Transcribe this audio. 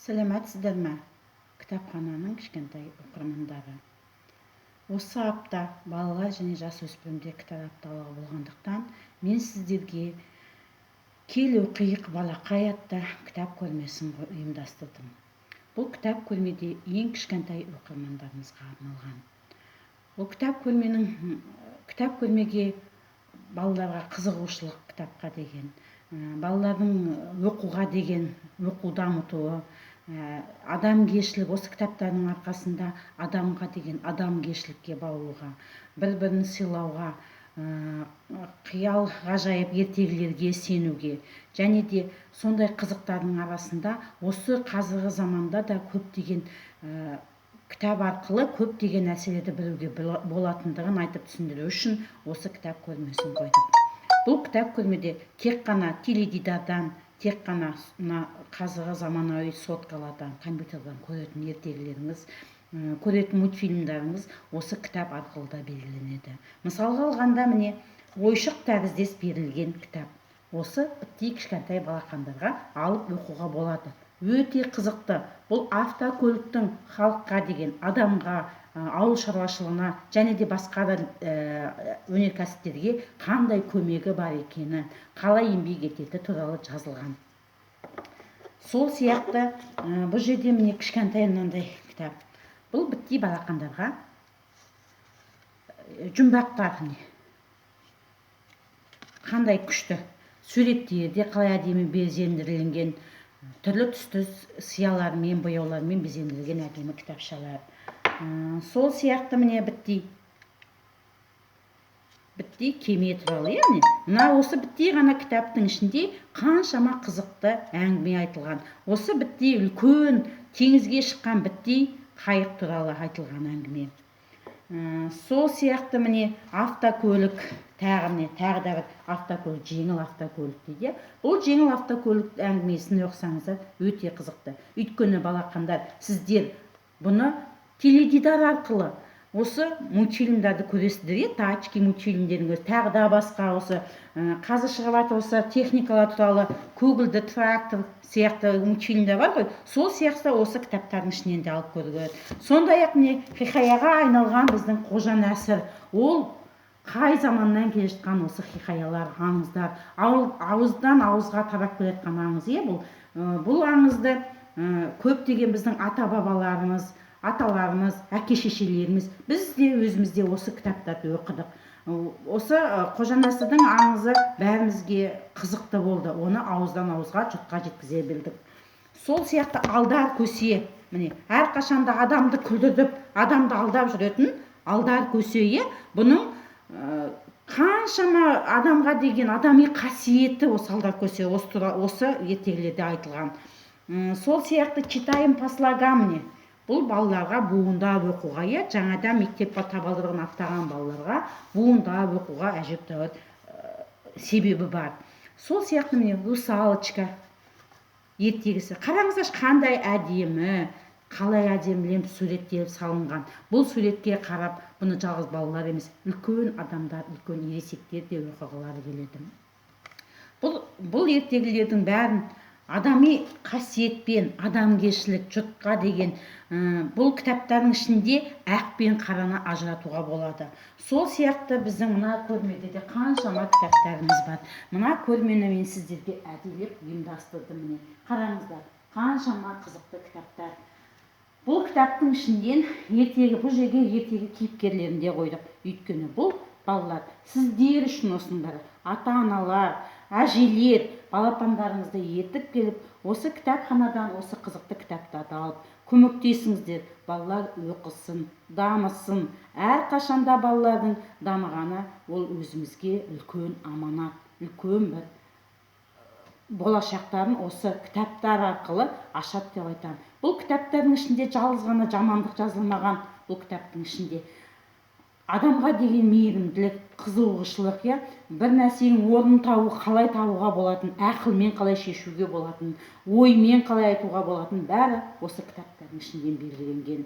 Сәлеметсіздер ме? Кітапхананың кішкентай оқырмандары. Осы апта балалар және жасөспірімдер кітап апталығы болғандықтан, мен сіздерге "Кел оқиық балақай" атты кітап көрмесін ұйымдастырдым. Бұл кітап көрмеде ең кішкентай оқырмандарымызға арналған. Бұл кітап көрмеге балаларға қызығушылық кітапқа деген, балалардың оқуға деген, оқу дамытуы, адамгершілік, осы кітаптардың арқасында адамға деген адамгершілікке баулуға, бір-бірін сыйлауға, қиял ғажайып ертегілерге сенуге, және де сондай қызықтардың арасында осы қазіргі заманда да көптеген кітап арқылы көптеген нәрселерді білуге болатындығын айтып түсіндіру үшін осы кітап көрмесін қойдық. Бұл кітап көрмеде тек қана теледидардан, тек қана қазіргі заманауи соткалардан, компьютерден көретін ертегілеріңіз, көретін мультфильмдарыңыз осы кітап арқылы да белгіленеді. Мысалға алғанда, міне, ойшық тәріздес берілген кітап. Осы тек кішкентай балақандарға алып оқуға болады. Өте қызықты. Бұл автокөліктің халыққа деген, адамға, ауыл шаруашылығына және де басқа да өнеркәсіптерге қандай көмегі бар екені, қалай еңбек ететіні туралы жазылған. Сол сияқты бұл жерде міне кішкентай мынандай кітап. Бұл бітті балақандарға жұмбақтар, қандай күшті, суреттерде қалай әдемі безендірілген, түрлі түсті сиялармен, бояулармен безендірілген әдемі кітапшалар. Сол сияқты міне бітті кеме туралы. Мына осы бітті ғана кітаптың ішінде қаншама қызықты әңгіме айтылған. Осы бітті үлкен теңізге шыққан бітті қайық туралы айтылған әңгіме. Сол сияқты міне автокөлік, тағы да бір автокөлік, жеңіл автокөлік дейді. Бұл жеңіл автокөлік әңгімесін оқысаңыздар өте қызықты. Өйткені балақандар, сіздер бұны теледидар арқылы осы мультфильмдерді көресіздер, тачки мультфильмдерін көресіздер, тағы да басқа осы қазір шығып жатыр осы техникалар туралы, көгілдір трактор сияқты мультфильмдер бар ғой, сол сияқты осы кітаптардың ішінен де алып көруге. Сондай-ақ міне хикаяға айналған біздің Қожа Нәсір, ол қай заманнан келе жатқан осы хикаялар, аңыздар, ауыздан ауызға тарап келе жатқан аңыз. Бұл аңызды көптеген біздің ата-бабаларымыз, аталарымыз, әке-шешелеріміз, біз де өзімізде осы кітаптарды оқыдық. Осы Қожа Нәсірдің аңызы бәрімізге қызықты болды. Оны ауыздан ауызға, жұртқа жеткізе білдік. Сол сияқты алдар көсе, міне, әрқашанда адамды күлдіріп, адамды алдап жүретін алдар көсе, бұның қаншама адамға деген адами қасиеті осы алдар көсе, осы ертегілерде айтылған. Сол сияқты читаем по слогам, бұл балаларға буындап оқуға, жаңада мектепке табалдырығын аттаған балаларға буындап оқуға әжептәуір себебі бар. Сол сияқты міне русалочка ертегісі. Қараңыздар қандай әдемі, қалай әдеміленіп суреттеліп салынған. Бұл суретке қарап, бұны жалғыз балалар емес, үлкен адамдар, үлкен ересектер де оқығылары келеді. Бұл ертегілердің бәрін адами қасиетпен, адамгершілік, жұртқа деген бұл кітаптардың ішінде ақ пен қараны ажыратуға болады. Сол сияқты біздің мына көрмеде де қаншама кітаптарымыз бар. Мына көрмені мен сіздерге әдейілеп ұйымдастырдым. Қараңыздар, қаншама қызықты кітаптар. Бұл кітаптың ішінден бұл жерге ертегі кейіпкерлерін де қойдық. Өйткені бұл балалар, сіздер үшін осындай ата-аналар, әжелер, балапандарыңызды ертіп келіп, осы кітапханадан осы қызықты кітаптарды алып, көмектесіңіздер, балалар оқысын, дамысын. Әрқашанда балалардың дамығаны ол өзімізге үлкен аманат, үлкен бір болашақтарын осы кітаптар арқылы ашады деп айтамын. Бұл кітаптардың ішінде жалғыз ғана жамандық жазылмаған. Бұл кітаптың ішінде адамға деген мейірімділік, қызығушылық, бір нәрсенің орнын қалай табуға болатын, ақылмен қалай шешуге болатын, оймен қалай айтуға болатын, бәрі осы кітаптардың ішінден белгіленген.